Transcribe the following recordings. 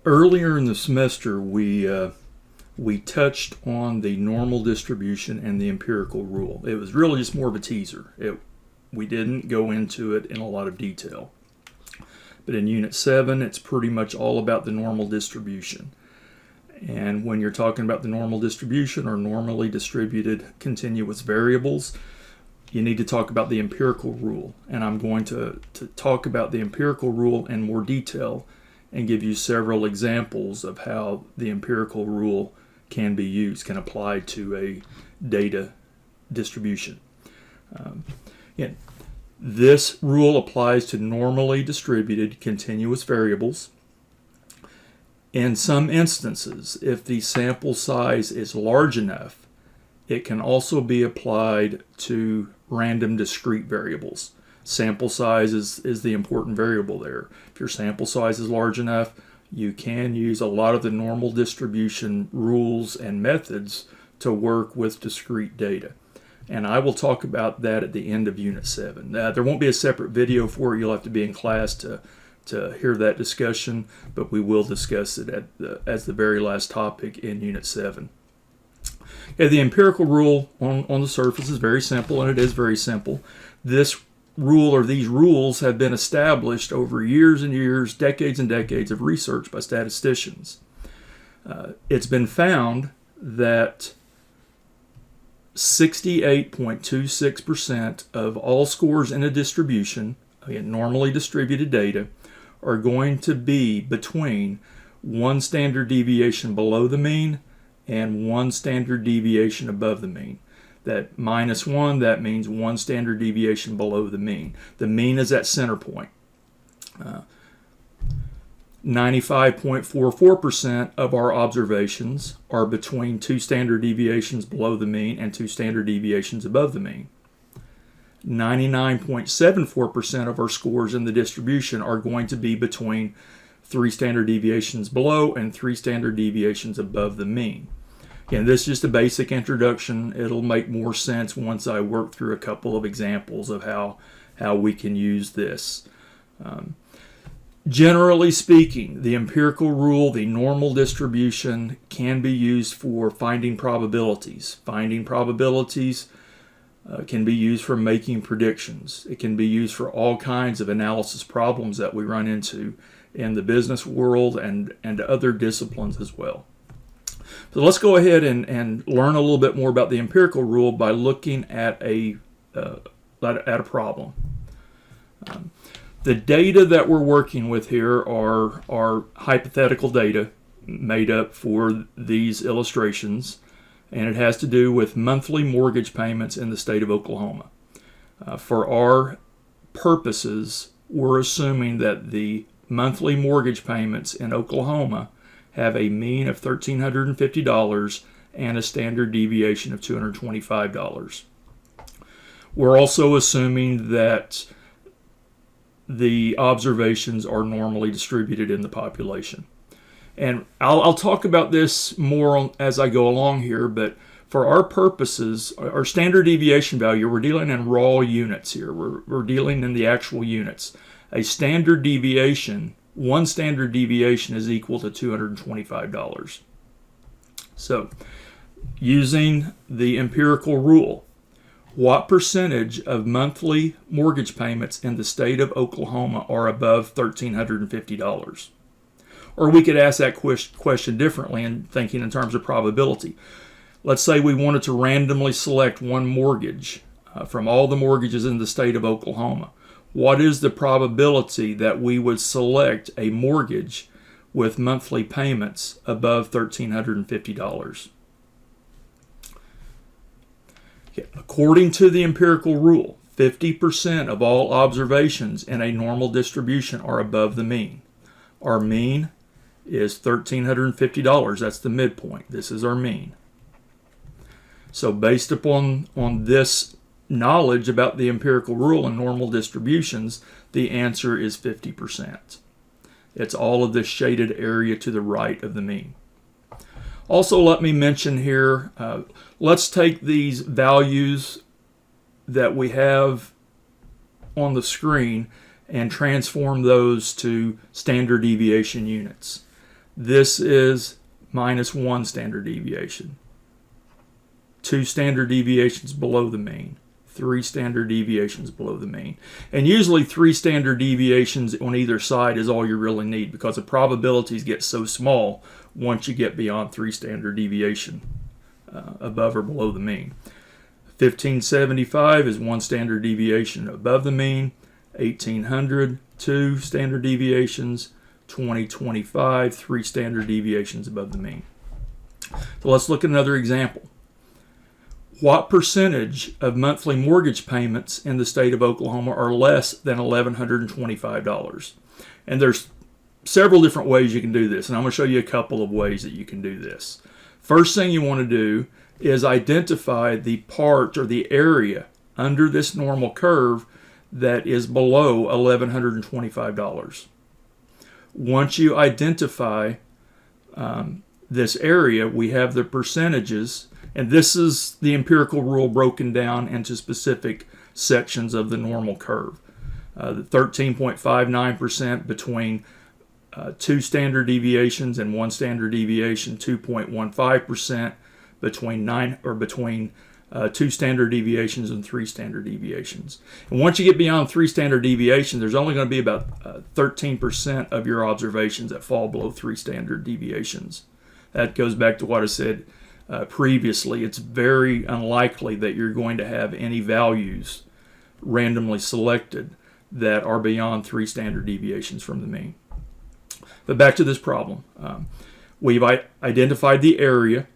Earlier in the semester, we touched on the normal distribution and the empirical rule. It was really just more of a teaser. We didn't go into it in a lot of detail. But in Unit 7, it's pretty much all about the normal distribution. And when you're talking about the normal distribution or normally distributed continuous variables, you need to talk about the empirical rule. And I'm going to talk about the empirical rule in more detail and give you several examples of how the empirical rule can be used, can apply to a data distribution. This rule applies to normally distributed continuous variables. In some instances, if the sample size is large enough, it can also be applied to random discrete variables. Sample size is the important variable there. If your sample size is large enough, you can use a lot of the normal distribution rules and methods to work with discrete data. And I will talk about that at the end of Unit 7. There won't be a separate video for it. You'll have to be in class to hear that discussion, but we will discuss it as the very last topic in Unit 7. The empirical rule on the surface is very simple, and it is very simple. This rule or these rules have been established over years and years, decades and decades of research by statisticians. It's been found that 68.26% of all scores in a distribution, again, normally distributed data, are going to be between one standard deviation below the mean and one standard deviation above the mean. That -1, that means one standard deviation below the mean. The mean is at center point. 95.44% of our observations are between two standard deviations below the mean and two standard deviations above the mean. 99.74% of our scores in the distribution are going to be between 3 standard deviations below and 3 standard deviations above the mean. Again, this is just a basic introduction. It'll make more sense once I work through a couple of examples of how we can use this. Generally speaking, the empirical rule, the normal distribution, can be used for finding probabilities. Finding probabilities can be used for making predictions. It can be used for all kinds of analysis problems that we run into in the business world and other disciplines as well. So let's go ahead and learn a little bit more about the empirical rule by looking at a problem. The data that we're working with here are hypothetical data made up for these illustrations, and it has to do with monthly mortgage payments in the state of Oklahoma. For our purposes, we're assuming that the monthly mortgage payments in Oklahoma have a mean of $1,350 and a standard deviation of $225. We're also assuming that the observations are normally distributed in the population. And I'll talk about this more as I go along here, but for our purposes, our standard deviation value, we're dealing in raw units here. We're dealing in the actual units. A standard deviation, one standard deviation is equal to $225. So, using the empirical rule, what percentage of monthly mortgage payments in the state of Oklahoma are above $1,350? Or we could ask that question differently and thinking in terms of probability. Let's say we wanted to randomly select one mortgage from all the mortgages in the state of Oklahoma. What is the probability that we would select a mortgage with monthly payments above $1,350? According to the empirical rule, 50% of all observations in a normal distribution are above the mean. Our mean is $1,350. That's the midpoint. This is our mean. So based upon this knowledge about the empirical rule and normal distributions, the answer is 50%. It's all of this shaded area to the right of the mean. Also, let me mention here, let's take these values that we have on the screen and transform those to standard deviation units. This is minus 1 standard deviation. 2 standard deviations below the mean. 3 standard deviations below the mean. And usually 3 standard deviations on either side is all you really need, because the probabilities get so small once you get beyond 3 standard deviation above or below the mean. 1575 is 1 standard deviation above the mean. 1800, 2 standard deviations. 2025, 3 standard deviations above the mean. So let's look at another example. What percentage of monthly mortgage payments in the state of Oklahoma are less than $1,125? And there's several different ways you can do this, and I'm going to show you a couple of ways that you can do this. First thing you want to do is identify the part or the area under this normal curve that is below $1,125. Once you identify this area, we have the percentages, and this is the empirical rule broken down into specific sections of the normal curve. The 13.59% between 2 standard deviations and 1 standard deviation, 2.15% between 2 standard deviations and 3 standard deviations. And once you get beyond 3 standard deviations, there's only going to be about 13% of your observations that fall below 3 standard deviations. That goes back to what I said previously. It's very unlikely that you're going to have any values randomly selected that are beyond 3 standard deviations from the mean. But back to this problem. We've identified the area.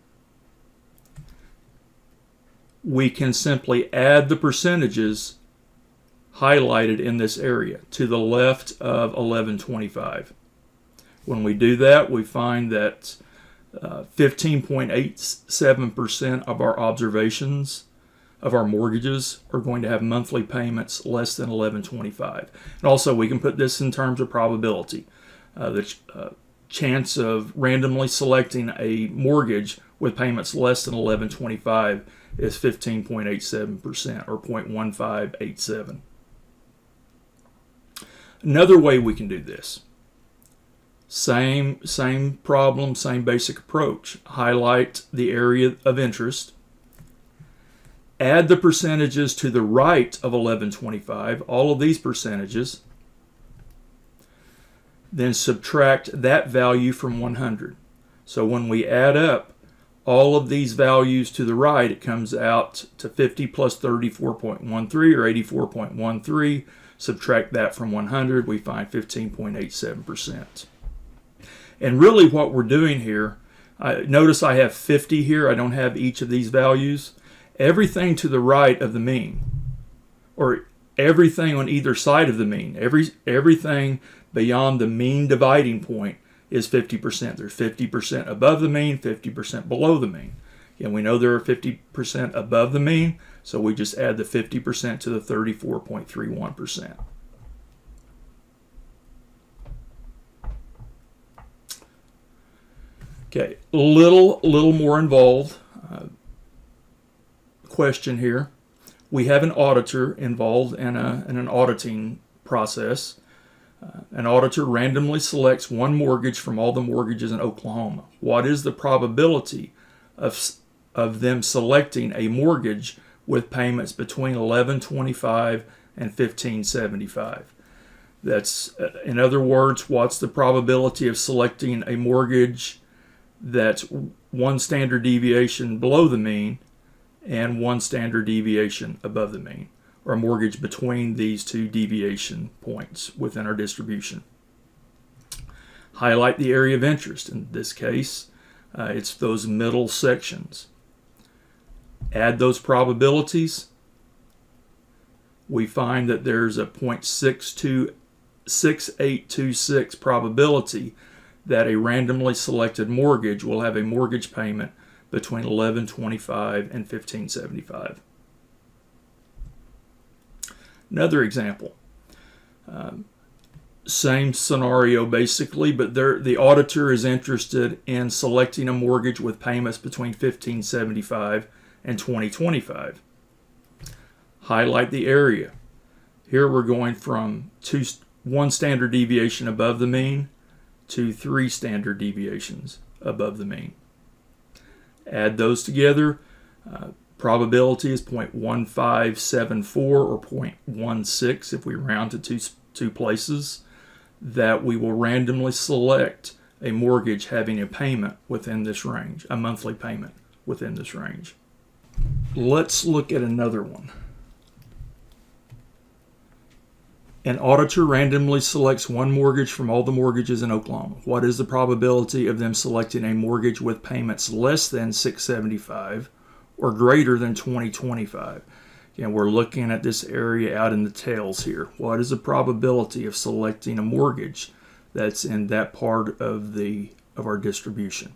We can simply add the percentages highlighted in this area to the left of 1125. When we do that, we find that 15.87% of our observations of our mortgages are going to have monthly payments less than $1,125. And also, we can put this in terms of probability. The chance of randomly selecting a mortgage with payments less than $1,125 is 15.87%, or 0.1587. Another way we can do this, same problem, same basic approach. Highlight the area of interest, add the percentages to the right of 1125, all of these percentages, then subtract that value from 100. So when we add up all of these values to the right, it comes out to 50 plus 34.13, or 84.13. Subtract that from 100, we find 15.87%. And really what we're doing here, notice I have 50 here. I don't have each of these values. Everything to the right of the mean, or everything on either side of the mean, everything beyond the mean dividing point is 50%. There's 50% above the mean, 50% below the mean. And we know there are 50% above the mean, so we just add the 50% to the 34.31%. Okay, a little more involved question here. We have an auditor involved in an auditing process. An auditor randomly selects one mortgage from all the mortgages in Oklahoma. What is the probability of them selecting a mortgage with payments between $1,125 and $1,575? That's, in other words, what's the probability of selecting a mortgage that's 1 standard deviation below the mean and 1 standard deviation above the mean, or a mortgage between these 2 deviation points within our distribution? Highlight the area of interest. In this case, it's those middle sections. Add those probabilities. We find that there's a 0.6826 probability that a randomly selected mortgage will have a mortgage payment between $1,125 and $1,575. Another example. Same scenario basically, but the auditor is interested in selecting a mortgage with payments between $1,575 and $2,025. Highlight the area. Here we're going from 1 standard deviation above the mean to 3 standard deviations above the mean. Add those together. Probability is 0.1574 or 0.16 if we round to two places, that we will randomly select a mortgage having a payment within this range, a monthly payment within this range. Let's look at another one. An auditor randomly selects one mortgage from all the mortgages in Oklahoma. What is the probability of them selecting a mortgage with payments less than $675 or greater than $2025? Again, we're looking at this area out in the tails here. What is the probability of selecting a mortgage that's in that part of our distribution?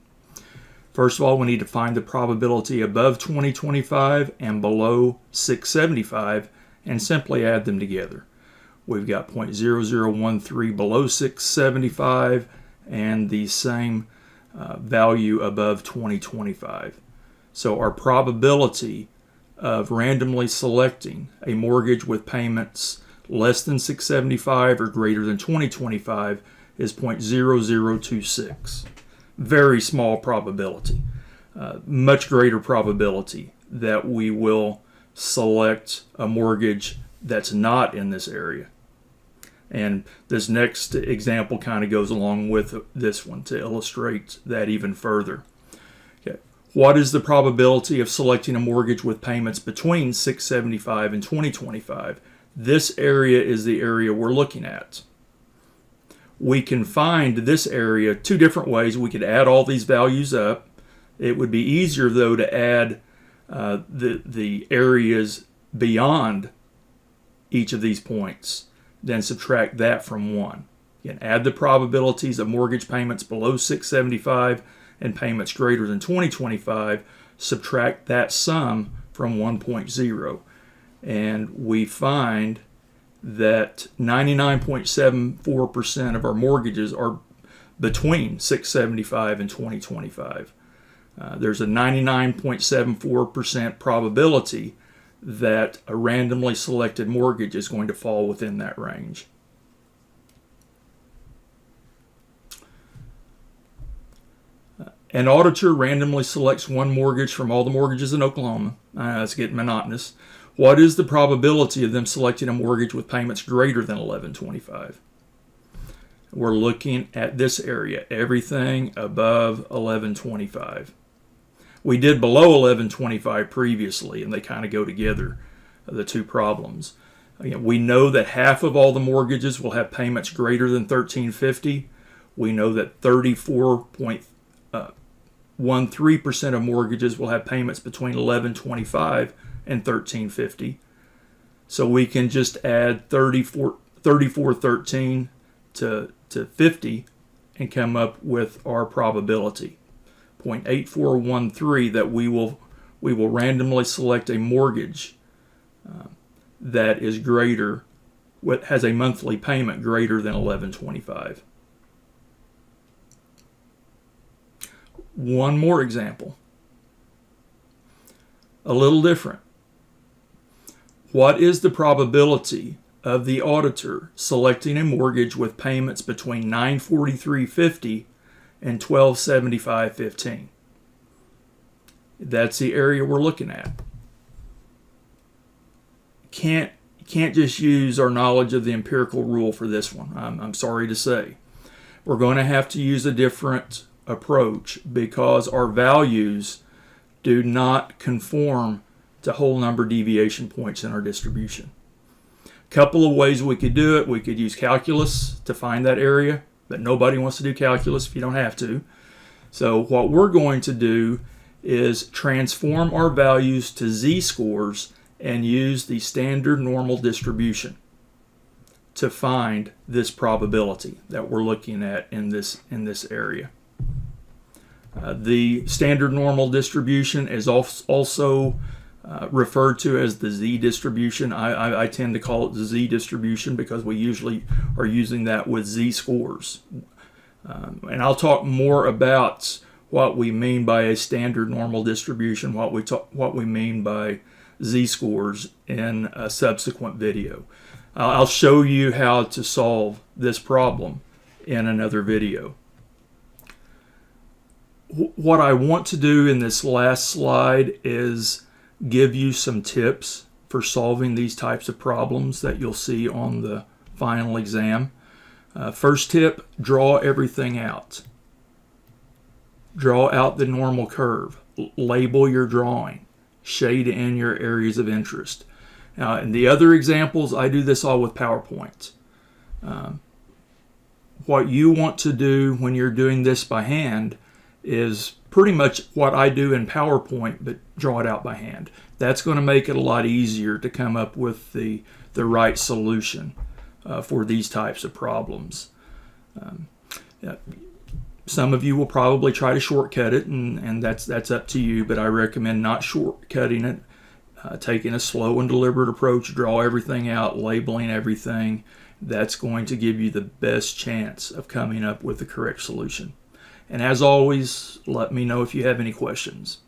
First of all, we need to find the probability above 2025 and below 675 and simply add them together. We've got 0.0013 below 675 and the same value above 2025. So our probability of randomly selecting a mortgage with payments less than 675 or greater than 2025 is 0.0026. Very small probability. Much greater probability that we will select a mortgage that's not in this area. And this next example kind of goes along with this one to illustrate that even further. Okay. What is the probability of selecting a mortgage with payments between 675 and 2025? This area is the area we're looking at. We can find this area 2 different ways. We could add all these values up. It would be easier, though, to add the areas beyond each of these points, then subtract that from 1. Again, add the probabilities of mortgage payments below 675 and payments greater than 2025, subtract that sum from 1.0. And we find that 99.74% of our mortgages are between 675 and 2025. There's a 99.74% probability that a randomly selected mortgage is going to fall within that range. An auditor randomly selects one mortgage from all the mortgages in Oklahoma. It's getting monotonous. What is the probability of them selecting a mortgage with payments greater than $1125? We're looking at this area, everything above $1125. We did below $1125 previously, and they kind of go together, the 2 problems. Again, we know that half of all the mortgages will have payments greater than $1350. We know that 34.13% of mortgages will have payments between $1125 and $1350. So we can just add 3413 to 50 and come up with our probability. 0.8413 that we will randomly select a mortgage that is greater, has a monthly payment greater than $1125. One more example, a little different. What is the probability of the auditor selecting a mortgage with payments between $943.50 and $1275.15? That's the area we're looking at. Can't just use our knowledge of the empirical rule for this one. I'm sorry to say. We're going to have to use a different approach because our values do not conform to whole number deviation points in our distribution. A couple of ways we could do it. We could use calculus to find that area, but nobody wants to do calculus if you don't have to. So what we're going to do is transform our values to z-scores and use the standard normal distribution to find this probability that we're looking at in this area. The standard normal distribution is also referred to as the z-distribution. I tend to call it the z-distribution because we usually are using that with z-scores. And I'll talk more about what we mean by a standard normal distribution, what we mean by z-scores in a subsequent video. I'll show you how to solve this problem in another video. what I want to do in this last slide is give you some tips for solving these types of problems that you'll see on the final exam. First tip, draw everything out. Draw out the normal curve. Label your drawing. Shade in your areas of interest. In the other examples, I do this all with PowerPoint. What you want to do when you're doing this by hand is pretty much what I do in PowerPoint, but draw it out by hand. That's going to make it a lot easier to come up with the right solution for these types of problems. Some of you will probably try to shortcut it, and that's up to you, but I recommend not shortcutting it, taking a slow and deliberate approach, draw everything out, labeling everything. That's going to give you the best chance of coming up with the correct solution. And as always, let me know if you have any questions.